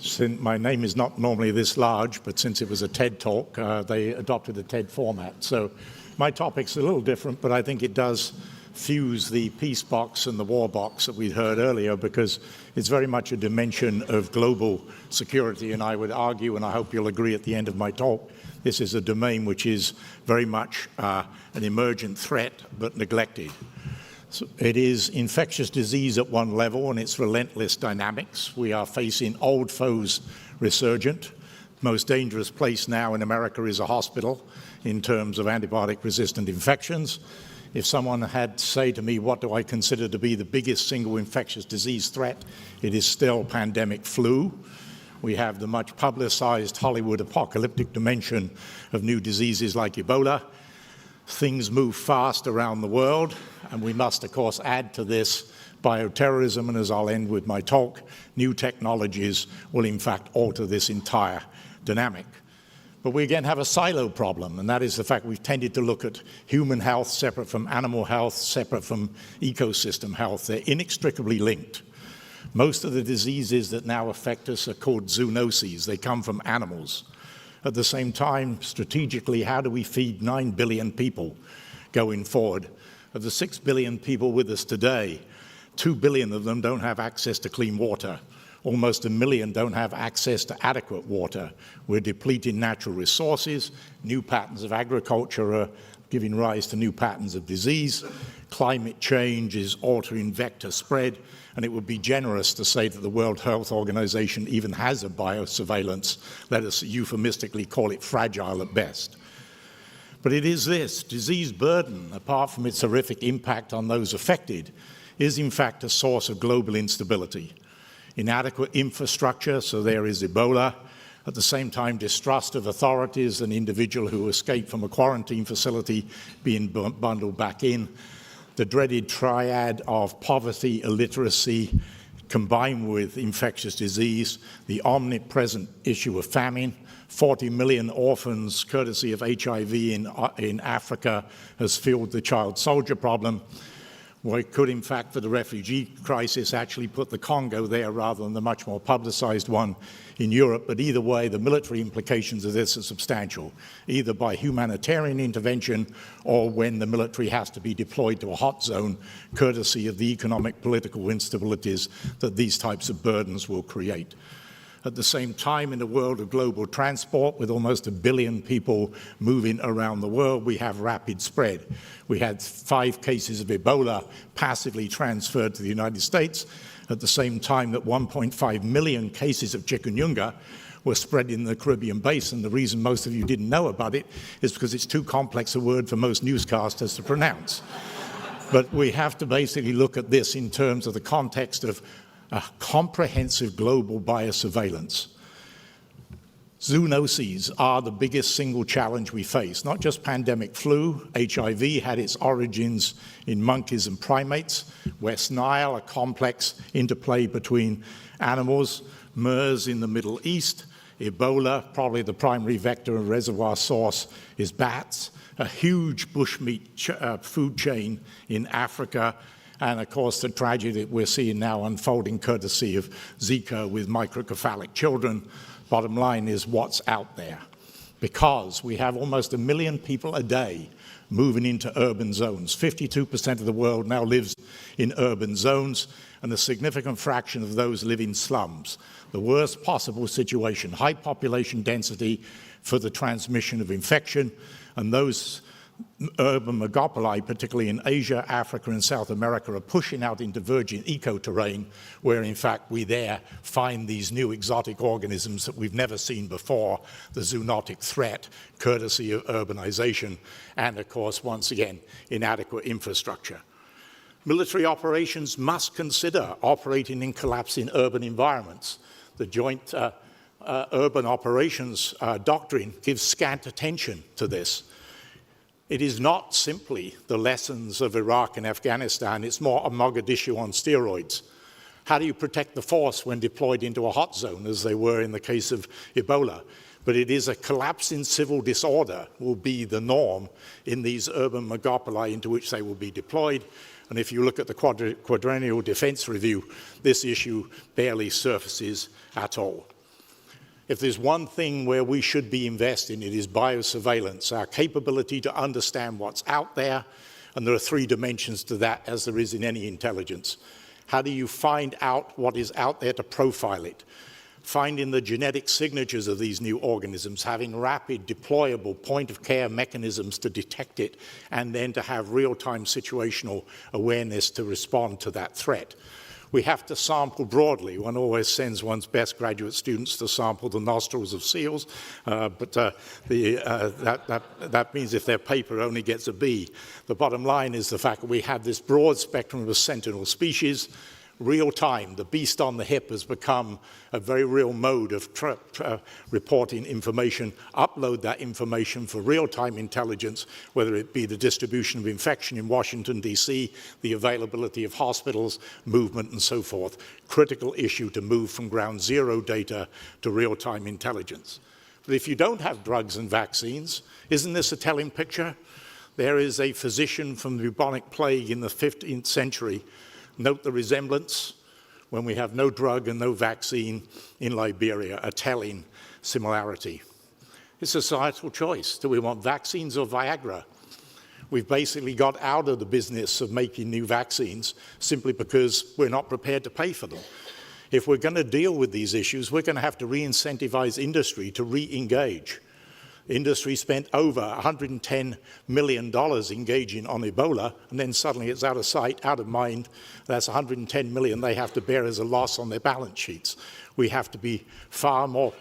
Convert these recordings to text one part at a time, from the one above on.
Since my name is not normally this large, but since it was a TED talk, they adopted a TED format. So my topic's a little different, but I think it does fuse the peace box and the war box that we heard earlier, because it's very much a dimension of global security. And I would argue, and I hope you'll agree at the end of my talk, this is a domain which is very much an emergent threat, but neglected. So it is infectious disease at one level and its relentless dynamics. We are facing old foes resurgent. Most dangerous place now in America is a hospital in terms of antibiotic-resistant infections. If someone had to say to me, what do I consider to be the biggest single infectious disease threat, it is still pandemic flu. We have the much publicized Hollywood apocalyptic dimension of new diseases like Ebola. Things move fast around the world, and we must, of course, add to this bioterrorism, and as I'll end with my talk, new technologies will in fact alter this entire dynamic. But we again have a silo problem, and that is the fact we've tended to look at human health separate from animal health, separate from ecosystem health. They're inextricably linked. Most of the diseases that now affect us are called zoonoses. They come from animals. At the same time, strategically, how do we feed 9 billion people going forward? Of the 6 billion people with us today, 2 billion of them don't have access to clean water. Almost 1 million don't have access to adequate water. We're depleting natural resources. New patterns of agriculture are giving rise to new patterns of disease. Climate change is altering vector spread. And it would be generous to say that the World Health Organization even has a biosurveillance. Let us euphemistically call it fragile at best. But it is this disease burden, apart from its horrific impact on those affected, is in fact a source of global instability. Inadequate infrastructure, so there is Ebola. At the same time, distrust of authorities, an individual who escaped from a quarantine facility being bundled back in. The dreaded triad of poverty, illiteracy, combined with infectious disease, the omnipresent issue of famine, 40 million orphans courtesy of HIV in Africa has fueled the child soldier problem. We could, in fact, for the refugee crisis, actually put the Congo there rather than the much more publicized one in Europe. But either way, the military implications of this are substantial, either by humanitarian intervention or when the military has to be deployed to a hot zone, courtesy of the economic, political instabilities that these types of burdens will create. At the same time, in the world of global transport, with almost 1 billion people moving around the world, we have rapid spread. We had 5 cases of Ebola passively transferred to the United States, at the same time that 1.5 million cases of chikungunya were spread in the Caribbean basin. The reason most of you didn't know about it is because it's too complex a word for most newscasters to pronounce. But we have to basically look at this in terms of the context of a comprehensive global biosurveillance. Zoonoses are the biggest single challenge we face, not just pandemic flu. HIV had its origins in monkeys and primates. West Nile, a complex interplay between animals. MERS in the Middle East. Ebola, probably the primary vector and reservoir source is bats. A huge bushmeat food chain in Africa. And of course, the tragedy that we're seeing now unfolding courtesy of Zika with microcephalic children. Bottom line is what's out there. Because we have almost 1 million people a day moving into urban zones. 52% of the world now lives in urban zones, and a significant fraction of those live in slums. The worst possible situation, high population density for the transmission of infection, and those urban megapoli, particularly in Asia, Africa, and South America, are pushing out into virgin eco-terrain, where in fact we there find these new exotic organisms that we've never seen before, the zoonotic threat, courtesy of urbanization, and of course, once again, inadequate infrastructure. Military operations must consider operating in collapsing urban environments. The Joint Urban Operations Doctrine gives scant attention to this. It is not simply the lessons of Iraq and Afghanistan, it's more a Mogadishu on steroids. How do you protect the force when deployed into a hot zone, as they were in the case of Ebola? But it is a collapse in civil disorder will be the norm in these urban megapoli into which they will be deployed. And if you look at the quadrennial defense review, this issue barely surfaces at all. If there's one thing where we should be investing, it is biosurveillance, our capability to understand what's out there, and there are three dimensions to that, as there is in any intelligence. How do you find out what is out there to profile it? Finding the genetic signatures of these new organisms, having rapid, deployable point-of-care mechanisms to detect it, and then to have real-time situational awareness to respond to that threat. We have to sample broadly. One always sends one's best graduate students to sample the nostrils of seals, but that means if their paper only gets a B. The bottom line is the fact that we have this broad spectrum of sentinel species. Real time, the beast on the hip has become a very real mode of reporting information, upload that information for real-time intelligence, whether it be the distribution of infection in Washington, D.C., the availability of hospitals, movement, and so forth. Critical issue to move from ground zero data to real-time intelligence. But if you don't have drugs and vaccines, isn't this a telling picture? There is a physician from the bubonic plague in the 15th century. Note the resemblance when we have no drug and no vaccine in Liberia, a telling similarity. It's a societal choice. Do we want vaccines or Viagra? We've basically got out of the business of making new vaccines simply because we're not prepared to pay for them. If we're going to deal with these issues, we're going to have to re-incentivize industry to re-engage. Industry spent over $110 million engaging on Ebola, and then suddenly it's out of sight, out of mind. That's $110 million they have to bear as a loss on their balance sheets. We have to be far more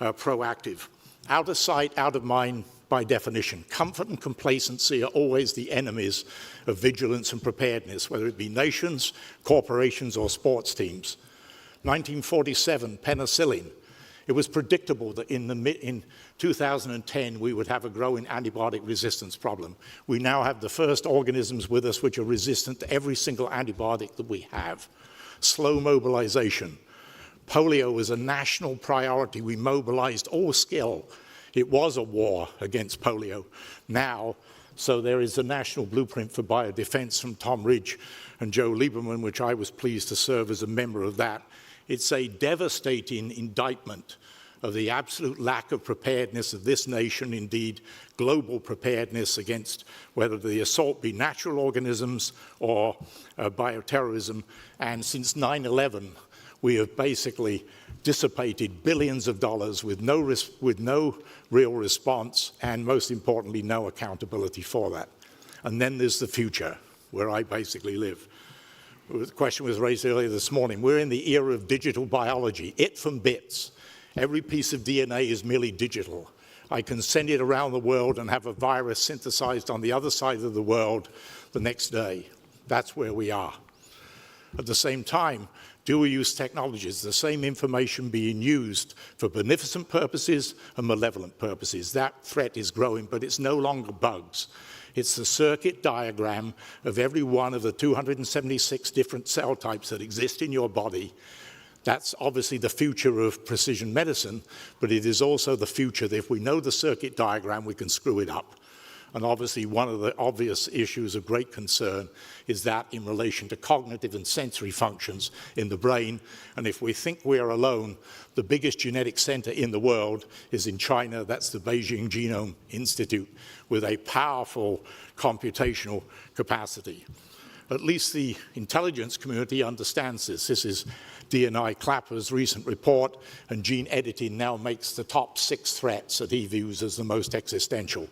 proactive. Out of sight, out of mind by definition. Comfort and complacency are always the enemies of vigilance and preparedness, whether it be nations, corporations, or sports teams. 1947, penicillin. It was predictable that in 2010 we would have a growing antibiotic resistance problem. We now have the first organisms with us which are resistant to every single antibiotic that we have. Slow mobilization. Polio was a national priority. We mobilized all skill. It was a war against polio. Now, so there is a national blueprint for biodefense from Tom Ridge and Joe Lieberman, which I was pleased to serve as a member of that. It's a devastating indictment of the absolute lack of preparedness of this nation, indeed global preparedness against whether the assault be natural organisms or bioterrorism. And since 9/11, we have basically dissipated billions of dollars with no real response, and most importantly, no accountability for that. And then there's the future, where I basically live. The question was raised earlier this morning. We're in the era of digital biology, it from bits. Every piece of DNA is merely digital. I can send it around the world and have a virus synthesized on the other side of the world the next day. That's where we are. At the same time, dual-use technologies, the same information being used for beneficent purposes and malevolent purposes. That threat is growing, but it's no longer bugs. It's the circuit diagram of every one of the 276 different cell types that exist in your body. That's obviously the future of precision medicine, but it is also the future that if we know the circuit diagram, we can screw it up. And obviously one of the obvious issues of great concern is that in relation to cognitive and sensory functions in the brain. And if we think we are alone, the biggest genetic center in the world is in China. That's the Beijing Genome Institute with a powerful computational capacity. At least the intelligence community understands this. This is D&I Clapper's recent report, and gene editing now makes the top 6 threats that he views as the most existential.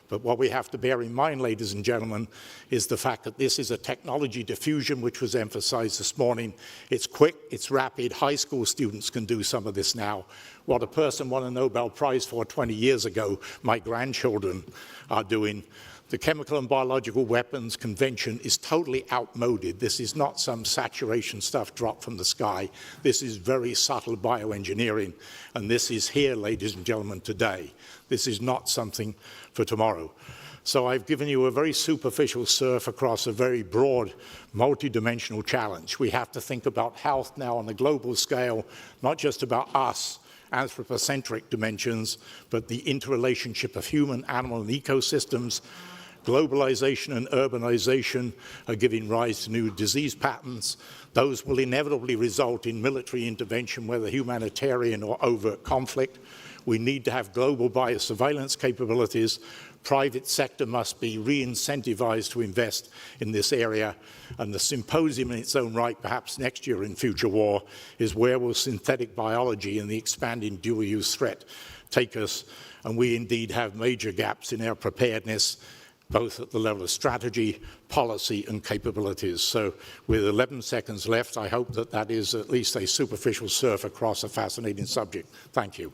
But what we have to bear in mind, ladies and gentlemen, is the fact that this is a technology diffusion which was emphasized this morning. It's quick, it's rapid. High school students can do some of this now. What a person won a Nobel Prize for 20 years ago, my grandchildren are doing. The Chemical and Biological Weapons Convention is totally outmoded. This is not some saturation stuff dropped from the sky. This is very subtle bioengineering, and this is here, ladies and gentlemen, today. This is not something for tomorrow. So I've given you a very superficial surf across a very broad, multidimensional challenge. We have to think about health now on a global scale, not just about us, anthropocentric dimensions, but the interrelationship of human, animal, and ecosystems, Globalization and urbanization are giving rise to new disease patterns. Those will inevitably result in military intervention, whether humanitarian or overt conflict. We need to have global biosurveillance capabilities. Private sector must be re-incentivized to invest in this area. And the symposium in its own right, perhaps next year in future war, is where will synthetic biology and the expanding dual-use threat take us? And we indeed have major gaps in our preparedness, both at the level of strategy, policy, and capabilities. So with 11 seconds left, I hope that that is at least a superficial surf across a fascinating subject. Thank you.